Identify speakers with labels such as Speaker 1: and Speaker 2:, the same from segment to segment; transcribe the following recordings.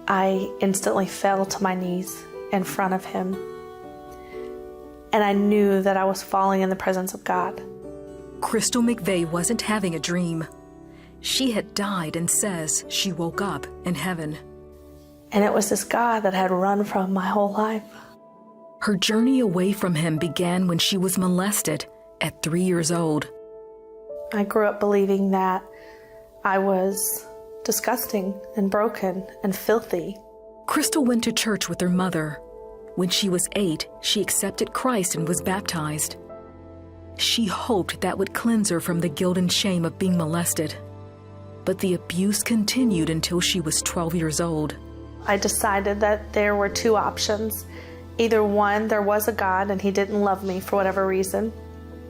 Speaker 1: I instantly fell to my knees in front of him. And I knew that I was falling in the presence of God.
Speaker 2: Crystal McVeigh wasn't having a dream. She had died and says she woke up in heaven.
Speaker 1: And it was this God that I had run from my whole life.
Speaker 2: Her journey away from him began when she was molested at 3 years old.
Speaker 1: I grew up believing that I was disgusting and broken and filthy.
Speaker 2: Crystal went to church with her mother. When she was 8, she accepted Christ and was baptized. She hoped that would cleanse her from the guilt and shame of being molested. But the abuse continued until she was 12 years old.
Speaker 1: I decided that there were two options. Either one, there was a God and he didn't love me for whatever reason,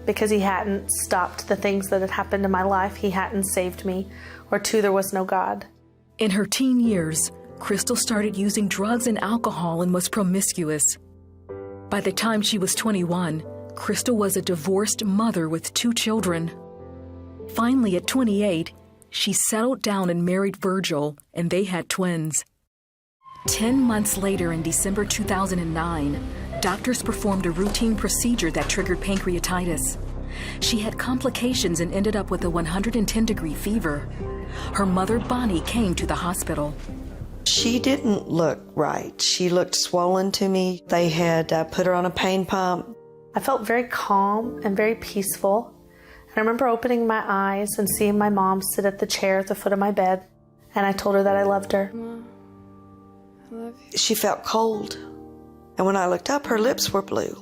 Speaker 1: because he hadn't stopped the things that had happened in my life, he hadn't saved me, or two, there was no God.
Speaker 2: In her teen years, Crystal started using drugs and alcohol and was promiscuous. By the time she was 21, Crystal was a divorced mother with 2 children. Finally, at 28, she settled down and married Virgil, and they had twins. 10 months later, in December 2009, doctors performed a routine procedure that triggered pancreatitis. She had complications and ended up with a 110-degree fever. Her mother, Bonnie, came to the hospital.
Speaker 3: She didn't look right. She looked swollen to me. They had put her on a pain pump.
Speaker 1: I felt very calm and very peaceful. And I remember opening my eyes and seeing my mom sit at the chair at the foot of my bed. And I told her that I loved her.
Speaker 3: She felt cold. And when I looked up, her lips were blue.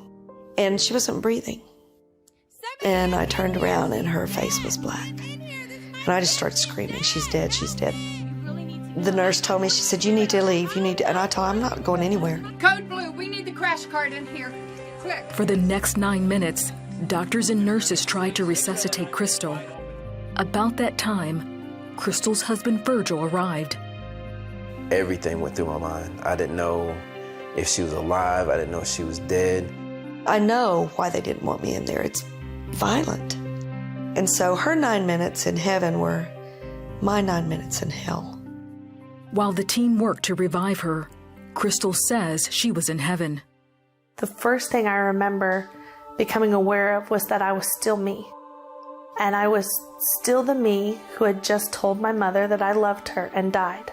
Speaker 3: And she wasn't breathing. And I turned around and her face was black. And I just started screaming, she's dead, she's dead. The nurse told me, she said, you need to leave, you need to, and I told her, I'm not going anywhere.
Speaker 4: Code blue, we need the crash cart in here, quick.
Speaker 2: For the next 9 minutes, doctors and nurses tried to resuscitate Crystal. About that time, Crystal's husband Virgil arrived.
Speaker 5: Everything went through my mind. I didn't know if she was alive, I didn't know if she was dead.
Speaker 3: I know why they didn't want me in there. It's violent. And so her 9 minutes in heaven were my 9 minutes in hell.
Speaker 2: While the team worked to revive her, Crystal says she was in heaven.
Speaker 1: The first thing I remember becoming aware of was that I was still me. And I was still the me who had just told my mother that I loved her and died.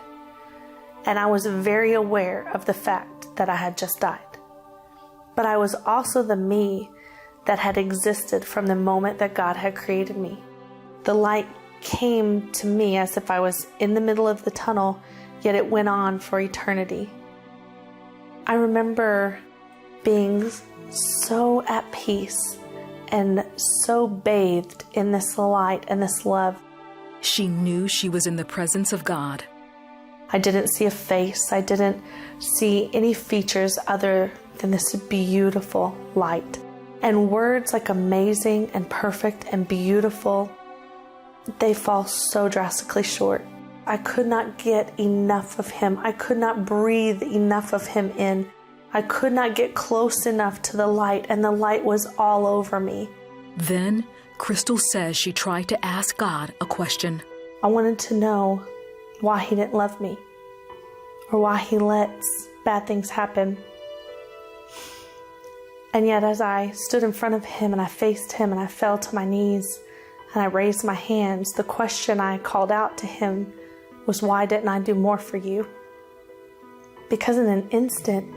Speaker 1: And I was very aware of the fact that I had just died. But I was also the me that had existed from the moment that God had created me. The light came to me as if I was in the middle of the tunnel, yet it went on for eternity. I remember being so at peace and so bathed in this light and this love.
Speaker 2: She knew she was in the presence of God.
Speaker 1: I didn't see a face. I didn't see any features other than this beautiful light. And words like amazing and perfect and beautiful, they fall so drastically short. I could not get enough of him. I could not breathe enough of him in. I could not get close enough to the light, and the light was all over me.
Speaker 2: Then, Crystal says she tried to ask God a question.
Speaker 1: I wanted to know why he didn't love me, or why he lets bad things happen. And yet as I stood in front of him and I faced him and I fell to my knees and I raised my hands, the question I called out to him was, why didn't I do more for you? Because in an instant,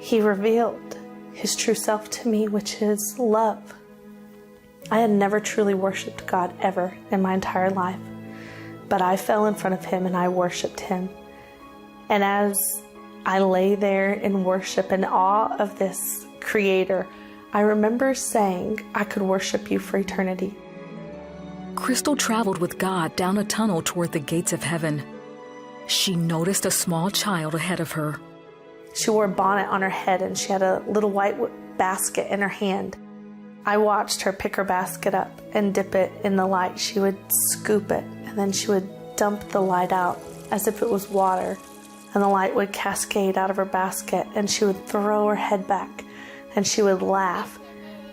Speaker 1: he revealed his true self to me, which is love. I had never truly worshiped God ever in my entire life, but I fell in front of him and I worshiped him. And as I lay there in worship and awe of this Creator, I remember saying I could worship you for eternity.
Speaker 2: Crystal traveled with God down a tunnel toward the gates of heaven. She noticed a small child ahead of her.
Speaker 1: She wore a bonnet on her head and she had a little white basket in her hand. I watched her pick her basket up and dip it in the light. She would scoop it and then she would dump the light out as if it was water, and the light would cascade out of her basket, and she would throw her head back and she would laugh.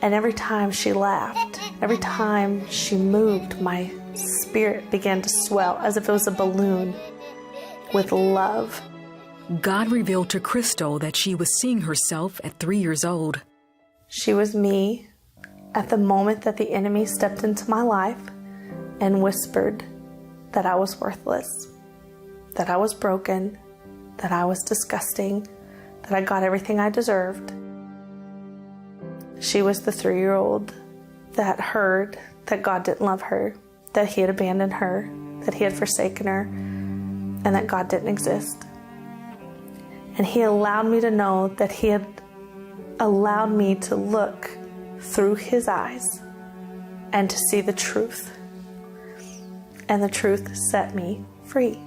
Speaker 1: And every time she laughed, every time she moved, my spirit began to swell as if it was a balloon with love.
Speaker 2: God revealed to Crystal that she was seeing herself at 3 years old.
Speaker 1: She was me at the moment that the enemy stepped into my life and whispered that I was worthless, that I was broken, that I was disgusting, that I got everything I deserved. She was the 3-year-old that heard that God didn't love her, that He had abandoned her, that He had forsaken her, and that God didn't exist. And He allowed me to know that He had allowed me to look through His eyes and to see the truth. And the truth set me free.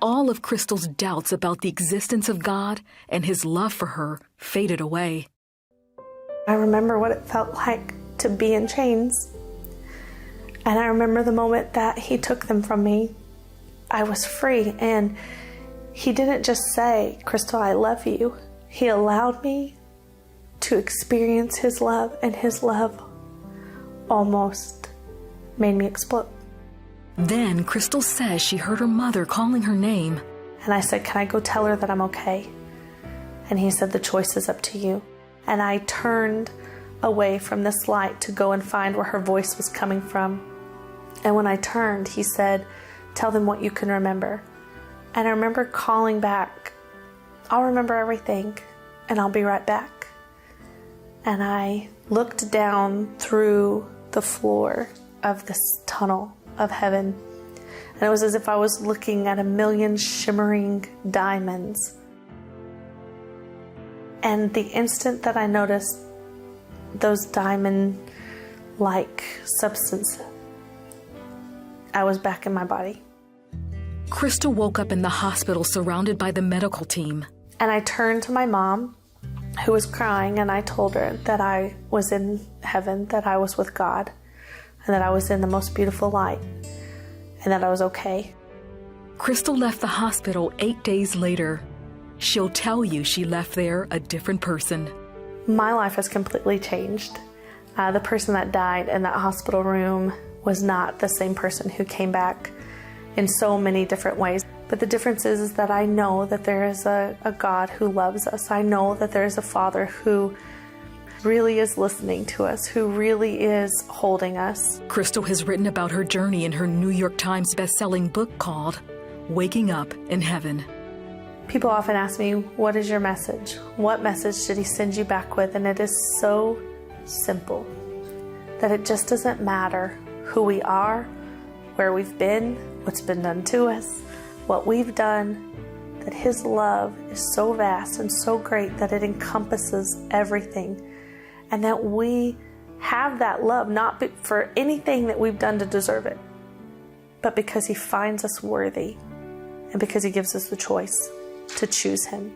Speaker 2: All of Crystal's doubts about the existence of God and His love for her faded away.
Speaker 1: I remember what it felt like to be in chains. And I remember the moment that He took them from me. I was free, and He didn't just say, "Crystal, I love you." He allowed me to experience His love, and His love almost made me explode.
Speaker 2: Then Crystal says she heard her mother calling her name.
Speaker 1: And I said, "Can I go tell her that I'm okay?" And He said, "The choice is up to you." And I turned away from this light to go and find where her voice was coming from. And when I turned, He said, "Tell them what you can remember." And I remember calling back, "I'll remember everything, and I'll be right back." And I looked down through the floor of this tunnel of heaven, and it was as if I was looking at 1,000,000 shimmering diamonds. And the instant that I noticed those diamond-like substances, I was back in my body.
Speaker 2: Crystal woke up in the hospital surrounded by the medical team.
Speaker 1: And I turned to my mom, who was crying, and I told her that I was in heaven, that I was with God, and that I was in the most beautiful light, and that I was okay.
Speaker 2: Crystal left the hospital 8 days later. She'll tell you she left there a different person.
Speaker 1: My life has completely changed. The person that died in that hospital room was not the same person who came back in so many different ways. But the difference is that I know that there is a God who loves us. I know that there is a Father who really is listening to us, who really is holding us.
Speaker 2: Crystal has written about her journey in her New York Times best-selling book called Waking Up in Heaven.
Speaker 1: People often ask me, "What is your message? What message did He send you back with?" And it is so simple that it just doesn't matter who we are, where we've been, what's been done to us, what we've done, that His love is so vast and so great that it encompasses everything. And that we have that love not for anything that we've done to deserve it, but because He finds us worthy and because He gives us the choice to choose Him.